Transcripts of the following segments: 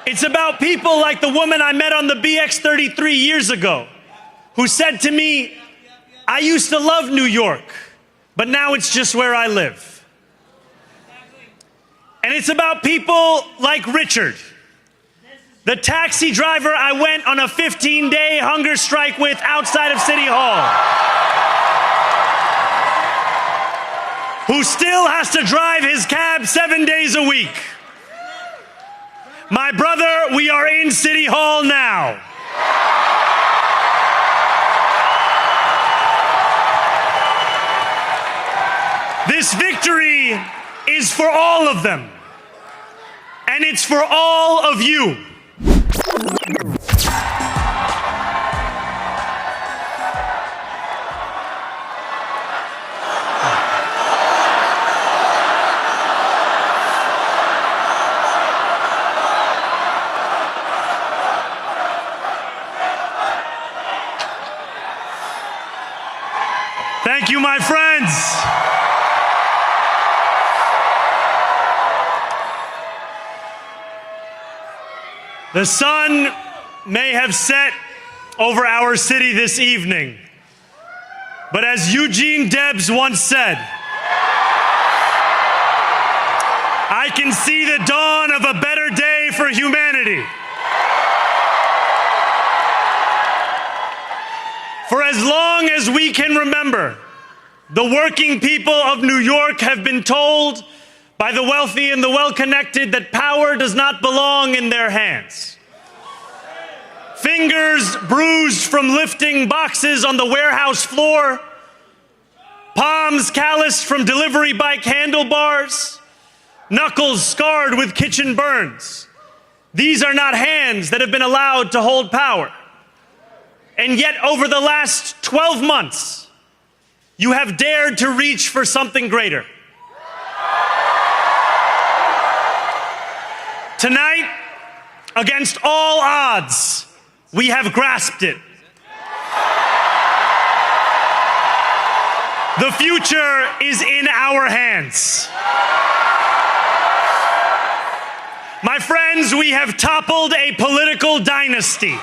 It's about people like the woman I met on the BX33 years ago, who said to me, I used to love New York, but now it's just where I live. And it's about people like Richard, the taxi driver I went on a 15-day hunger strike with outside of City Hall, who still has to drive his cab 7 days a week. My brother, we are in City Hall now. This victory is for all of them, and it's for all of you. Thank you, my friends. The sun may have set over our city this evening, but as Eugene Debs once said, I can see the dawn of a better day for humanity. For as long as we can remember, the working people of New York have been told by the wealthy and the well-connected that power does not belong in their hands. Fingers bruised from lifting boxes on the warehouse floor, palms calloused from delivery bike handlebars, knuckles scarred with kitchen burns. These are not hands that have been allowed to hold power. And yet, over the last 12 months, you have dared to reach for something greater. Tonight, against all odds, we have grasped it. The future is in our hands. My friends, we have toppled a political dynasty.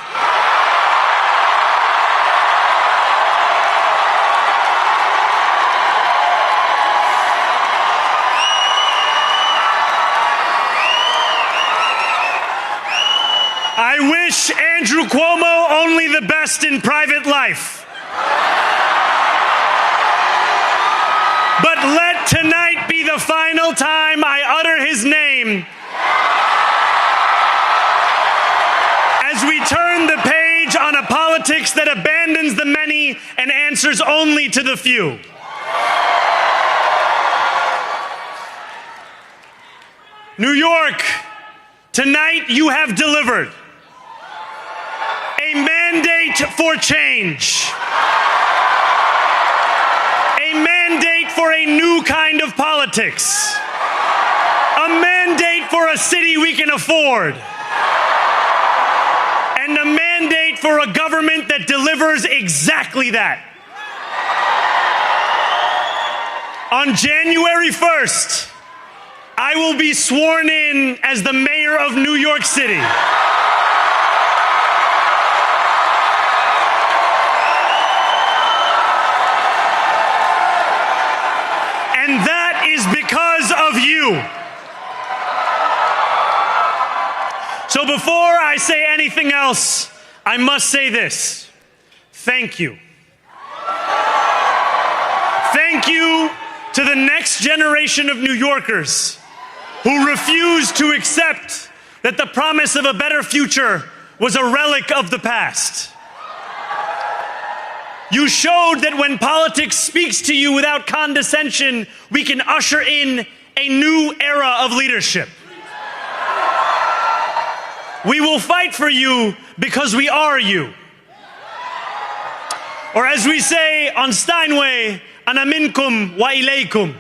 I wish Andrew Cuomo only the best in private life. But let tonight be the final time I utter his name as we turn the page on a politics that abandons the many and answers only to the few. New York, tonight you have delivered a mandate for change, a mandate for a new kind of politics, a mandate for a city we can afford, and a mandate for a government that delivers exactly that. On January 1st, I will be sworn in as the mayor of New York City. And that is because of you. So before I say anything else, I must say this. Thank you. Thank you to the next generation of New Yorkers who refused to accept that the promise of a better future was a relic of the past. You showed that when politics speaks to you without condescension, we can usher in a new era of leadership. We will fight for you because we are you. Or as we say on Steinway, ana minkum wa ilaykum.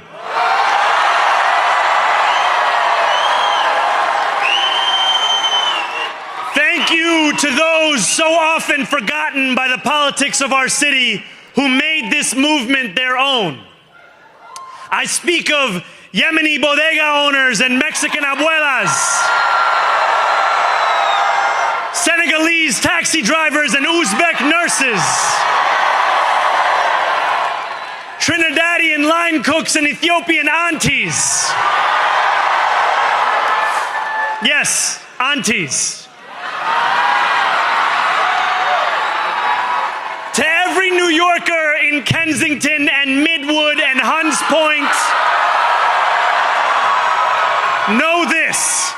Thank you to those so often forgotten by the politics of our city who made this movement their own. I speak of Yemeni bodega owners and Mexican abuelas. Senegalese taxi drivers and Uzbek nurses, Trinidadian line cooks and Ethiopian aunties. Yes, aunties. To every New Yorker in Kensington and Midwood and Hunts Point, know this.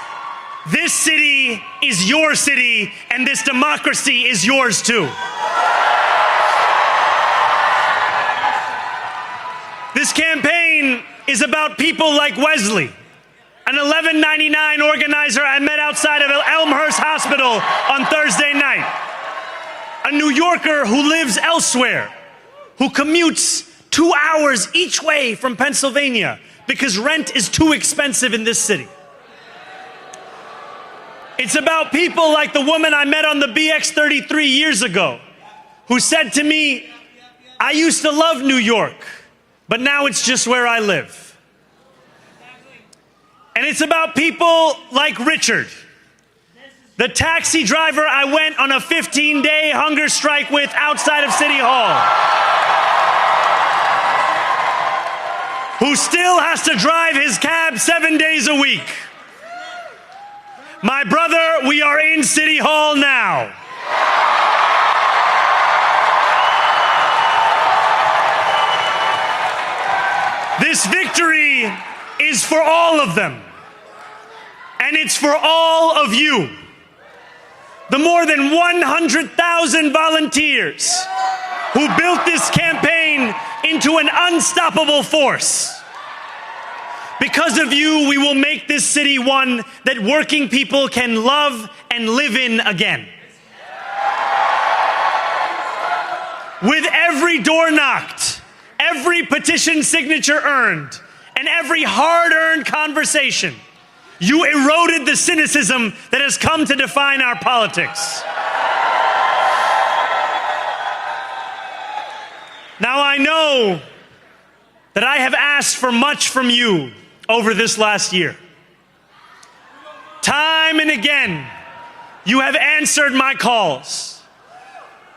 This city is your city, and this democracy is yours too. This campaign is about people like Wesley, an $11.99 organizer I met outside of Elmhurst Hospital on Thursday night. A New Yorker who lives elsewhere, who commutes 2 hours each way from Pennsylvania because rent is too expensive in this city. It's about people like the woman I met on the BX33 years ago, who said to me, I used to love New York, but now it's just where I live. And it's about people like Richard, the taxi driver I went on a 15-day hunger strike with outside of City Hall, who still has to drive his cab 7 days a week. My brother, we are in City Hall now. This victory is for all of them, and it's for all of you. The more than 100,000 volunteers who built this campaign into an unstoppable force. Because of you, we will make this city one that working people can love and live in again. With every door knocked, every petition signature earned, and every hard-earned conversation, you eroded the cynicism that has come to define our politics. Now I know that I have asked for much from you over this last year. Time and again, you have answered my calls.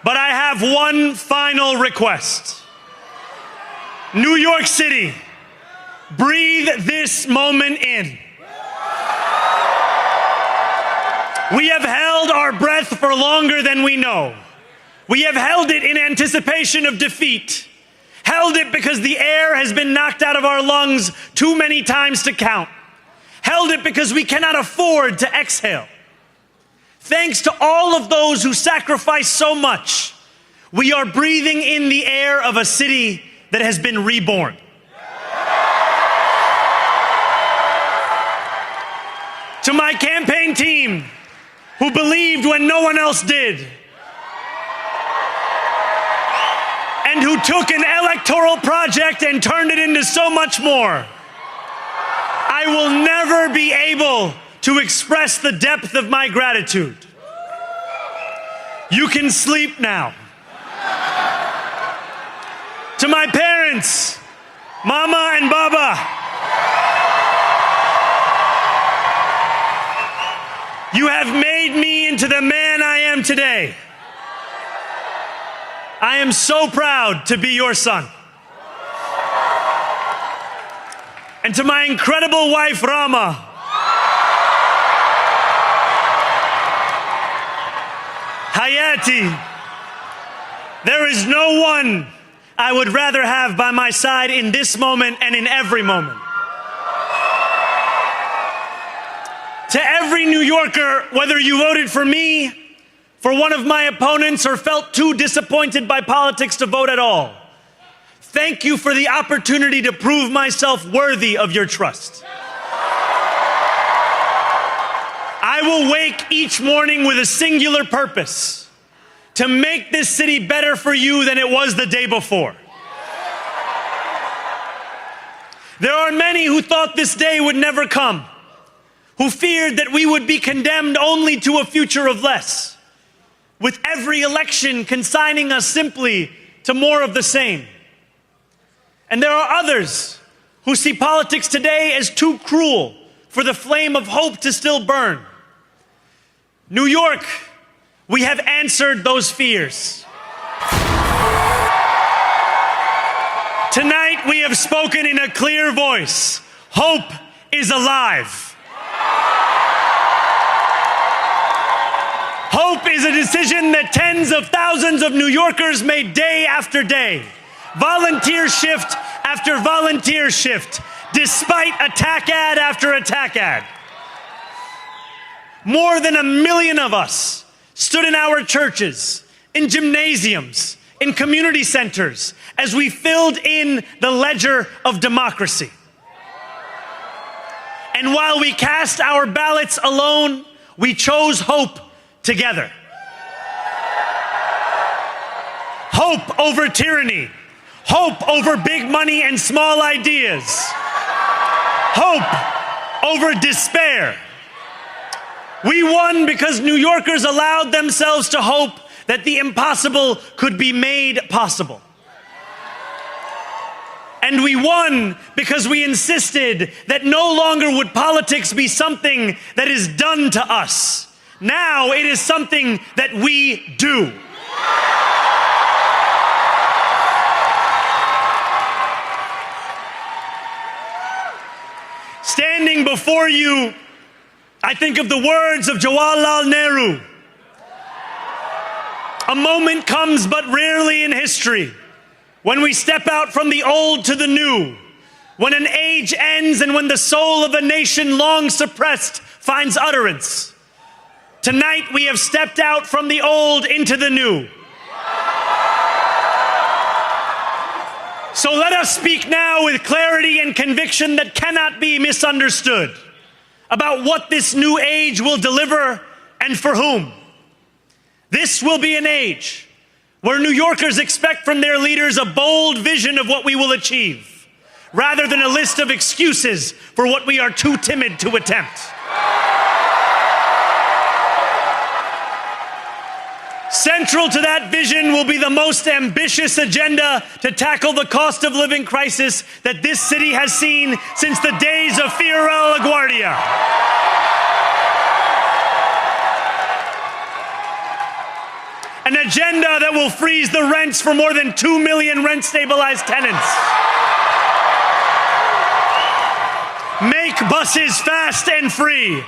But I have one final request. New York City, breathe this moment in. We have held our breath for longer than we know. We have held it in anticipation of defeat. Held it because the air has been knocked out of our lungs too many times to count. Held it because we cannot afford to exhale. Thanks to all of those who sacrificed so much, we are breathing in the air of a city that has been reborn. To my campaign team, who believed when no one else did, and who took an electoral project and turned it into so much more, I will never be able to express the depth of my gratitude. You can sleep now. To my parents, Mama and Baba, you have made me into the man I am today. I am so proud to be your son. And to my incredible wife, Rama, Hayati, there is no one I would rather have by my side in this moment and in every moment. To every New Yorker, whether you voted for me, for one of my opponents, or felt too disappointed by politics to vote at all, thank you for the opportunity to prove myself worthy of your trust. I will wake each morning with a singular purpose: to make this city better for you than it was the day before. There are many who thought this day would never come, who feared that we would be condemned only to a future of less, with every election consigning us simply to more of the same. And there are others who see politics today as too cruel for the flame of hope to still burn. New York We have answered those fears. Tonight we have spoken in a clear voice. Hope is alive. Hope is a decision that tens of thousands of New Yorkers made day after day, volunteer shift after volunteer shift, despite attack ad after attack ad. More than 1 million of us stood in our churches, in gymnasiums, in community centers, as we filled in the ledger of democracy. And while we cast our ballots alone, we chose hope together. Hope over tyranny. Hope over big money and small ideas. Hope over despair. We won because New Yorkers allowed themselves to hope that the impossible could be made possible. And we won because we insisted that no longer would politics be something that is done to us. Now it is something that we do. Standing before you, I think of the words of Jawaharlal Nehru. A moment comes but rarely in history when we step out from the old to the new, when an age ends and when the soul of a nation long suppressed finds utterance. Tonight we have stepped out from the old into the new. So let us speak now with clarity and conviction that cannot be misunderstood about what this new age will deliver and for whom. This will be an age where New Yorkers expect from their leaders a bold vision of what we will achieve, rather than a list of excuses for what we are too timid to attempt. Central to that vision will be the most ambitious agenda to tackle the cost of living crisis that this city has seen since the days of Fiorella LaGuardia. An agenda that will freeze the rents for more than 2 million rent-stabilized tenants. Make buses fast and free.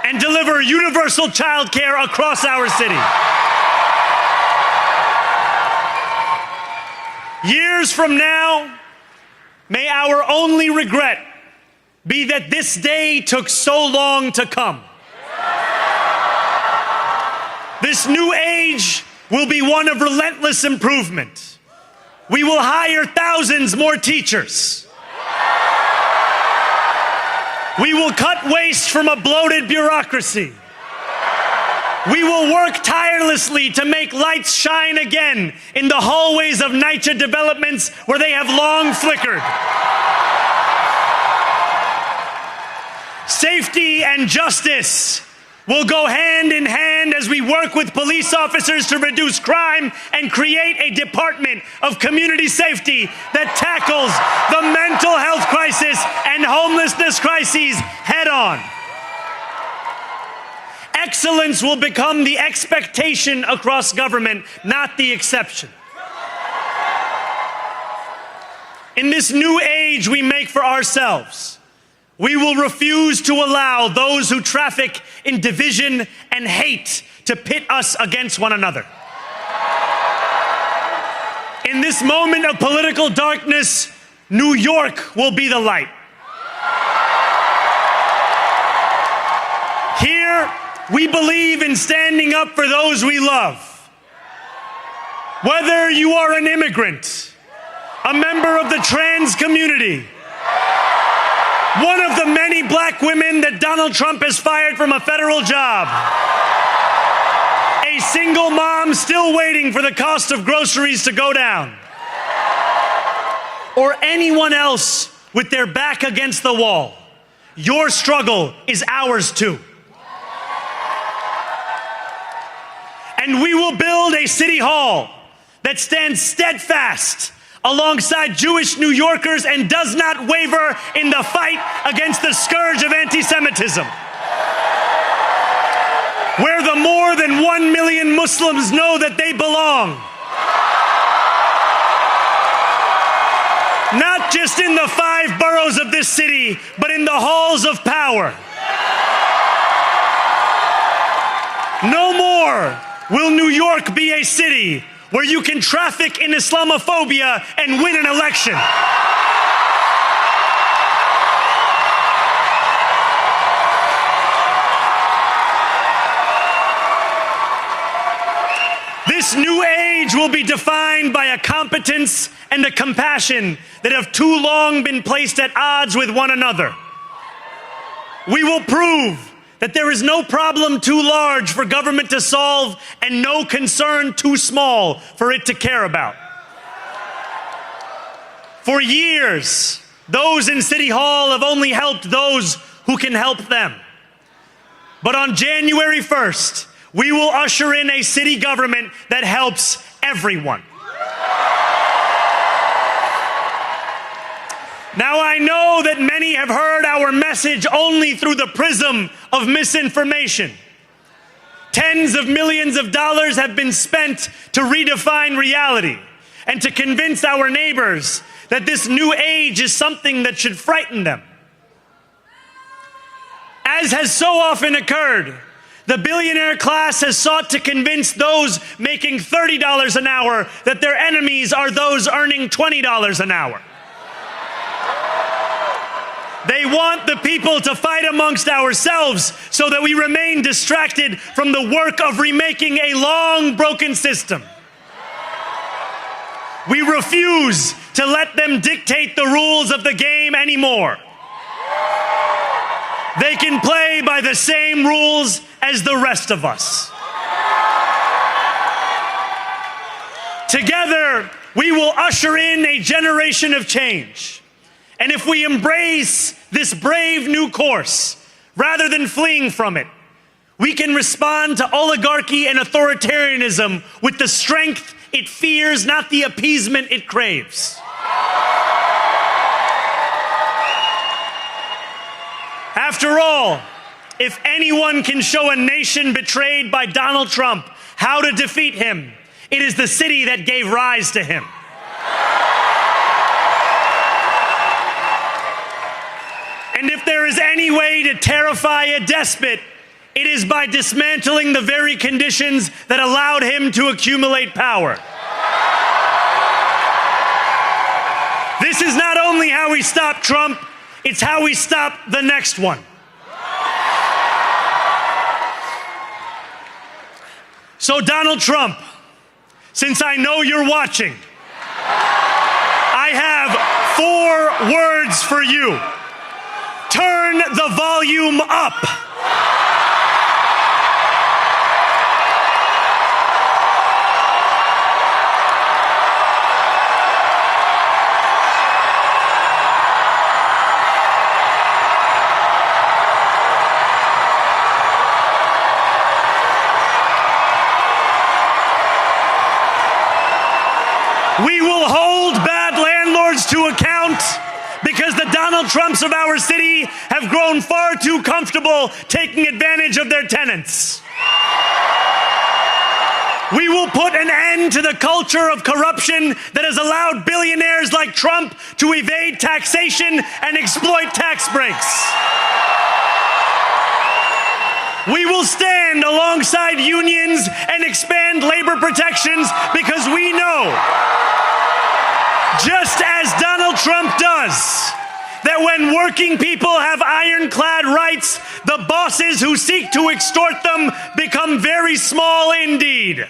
And deliver universal childcare across our city. Years from now, may our only regret be that this day took so long to come. This new age will be one of relentless improvement. We will hire thousands more teachers. We will cut waste from a bloated bureaucracy. We will work tirelessly to make lights shine again in the hallways of NYCHA developments where they have long flickered. Safety and justice will go hand in hand as we work with police officers to reduce crime and create a department of community safety that tackles the mental health crisis and homelessness crises head on. Excellence will become the expectation across government, not the exception. In this new age we make for ourselves, we will refuse to allow those who traffic in division and hate to pit us against one another. In this moment of political darkness, New York will be the light. Here, we believe in standing up for those we love. Whether you are an immigrant, a member of the trans community, one of the many black women that Donald Trump has fired from a federal job, a single mom still waiting for the cost of groceries to go down, or anyone else with their back against the wall, your struggle is ours too. And we will build a city hall that stands steadfast alongside Jewish New Yorkers and does not waver in the fight against the scourge of anti-Semitism. where the more than 1 million Muslims know that they belong. Not just in the 5 boroughs of this city, but in the halls of power. No more will New York be a city where you can traffic in Islamophobia and win an election. This new age will be defined by a competence and a compassion that have too long been placed at odds with one another. We will prove that there is no problem too large for government to solve and no concern too small for it to care about. For years, those in City Hall have only helped those who can help them. But on January 1st, we will usher in a city government that helps everyone. Now, I know that many have heard our message only through the prism of misinformation. Tens of millions of dollars have been spent to redefine reality and to convince our neighbors that this new age is something that should frighten them. As has so often occurred, the billionaire class has sought to convince those making $30 an hour that their enemies are those earning $20 an hour. They want the people to fight amongst ourselves so that we remain distracted from the work of remaking a long broken system. We refuse to let them dictate the rules of the game anymore. They can play by the same rules as the rest of us. Together, we will usher in a generation of change. And if we embrace this brave new course, rather than fleeing from it, we can respond to oligarchy and authoritarianism with the strength it fears, not the appeasement it craves. After all, if anyone can show a nation betrayed by Donald Trump how to defeat him, it is the city that gave rise to him. And if there is any way to terrify a despot, it is by dismantling the very conditions that allowed him to accumulate power. This is not only how we stop Trump, it's how we stop the next one. So Donald Trump, since I know you're watching, I have 4 words for you. Turn the volume up. We will hold bad landlords to account because the Donald Trumps of our city have grown far too comfortable taking advantage of their tenants. We will put an end to the culture of corruption that has allowed billionaires like Trump to evade taxation and exploit tax breaks. We will stand alongside unions and expand labor protections because we know, just as Donald Trump does, that when working people have ironclad rights, the bosses who seek to extort them become very small indeed.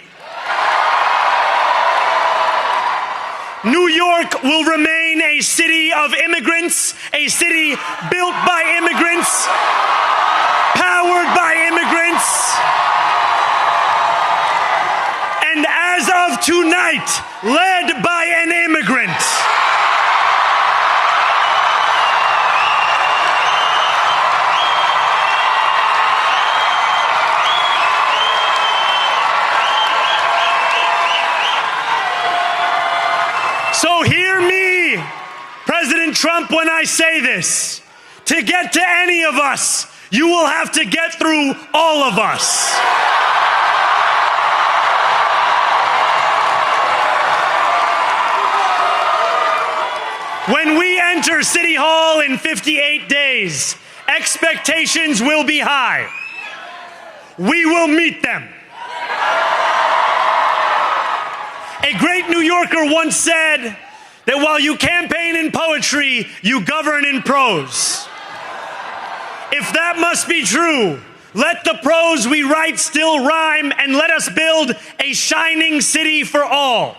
New York will remain a city of immigrants, a city built by immigrants, powered by immigrants, and as of tonight, led by an immigrant. So hear me, President Trump, when I say this. To get to any of us, You will have to get through all of us. When we enter City Hall in 58 days, expectations will be high. We will meet them. A great New Yorker once said that while you campaign in poetry, you govern in prose. If that must be true, let the prose we write still rhyme, and let us build a shining city for all.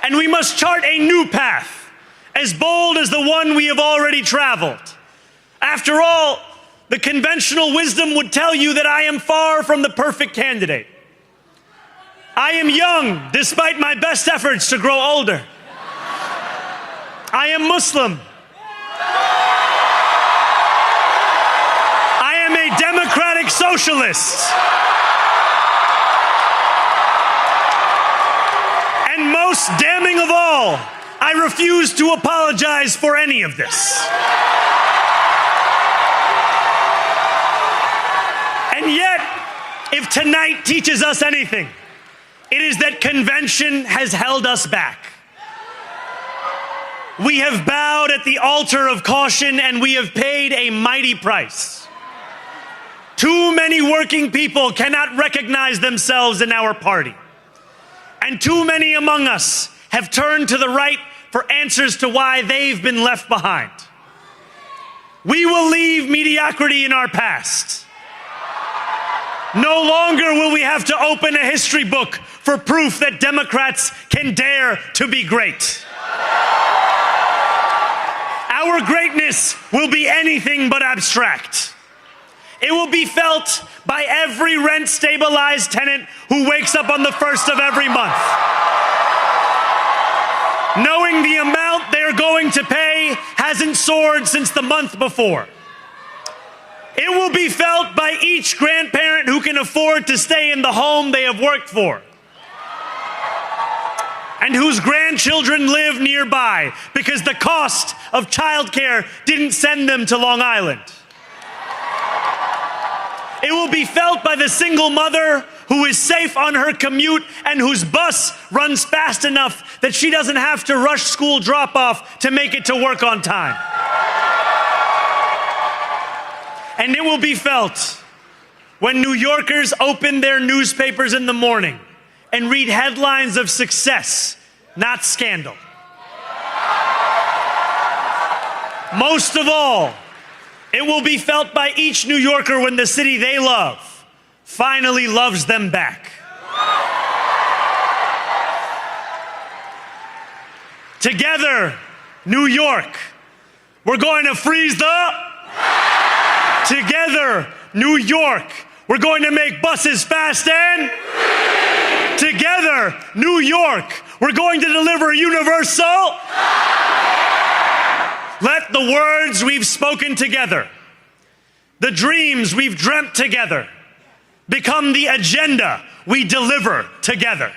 And we must chart a new path, as bold as the one we have already traveled. After all, the conventional wisdom would tell you that I am far from the perfect candidate. I am young, despite my best efforts to grow older. I am Muslim. I am a democratic socialist. And most damning of all, I refuse to apologize for any of this. And yet, if tonight teaches us anything, it is that convention has held us back. We have bowed at the altar of caution, and we have paid a mighty price. Too many working people cannot recognize themselves in our party. And too many among us have turned to the right for answers to why they've been left behind. We will leave mediocrity in our past. No longer will we have to open a history book for proof that Democrats can dare to be great. Our greatness will be anything but abstract. It will be felt by every rent-stabilized tenant who wakes up on the first of every month, knowing the amount they're going to pay hasn't soared since the month before. It will be felt by each grandparent who can afford to stay in the home they have worked for, and whose grandchildren live nearby because the cost of childcare didn't send them to Long Island. It will be felt by the single mother who is safe on her commute and whose bus runs fast enough that she doesn't have to rush school drop-off to make it to work on time. And it will be felt when New Yorkers open their newspapers in the morning and read headlines of success, not scandal. Most of all, it will be felt by each New Yorker when the city they love finally loves them back. Together, New York, we're going to freeze the... Together, New York, we're going to make buses fast and... Together, New York, we're going to deliver universal... Let the words we've spoken together, the dreams we've dreamt together, become the agenda we deliver together.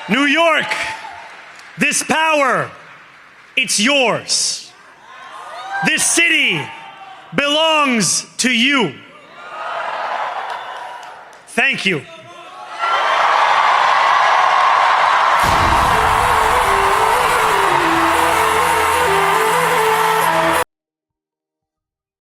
New York, this power, it's yours. This city belongs to you. Thank you.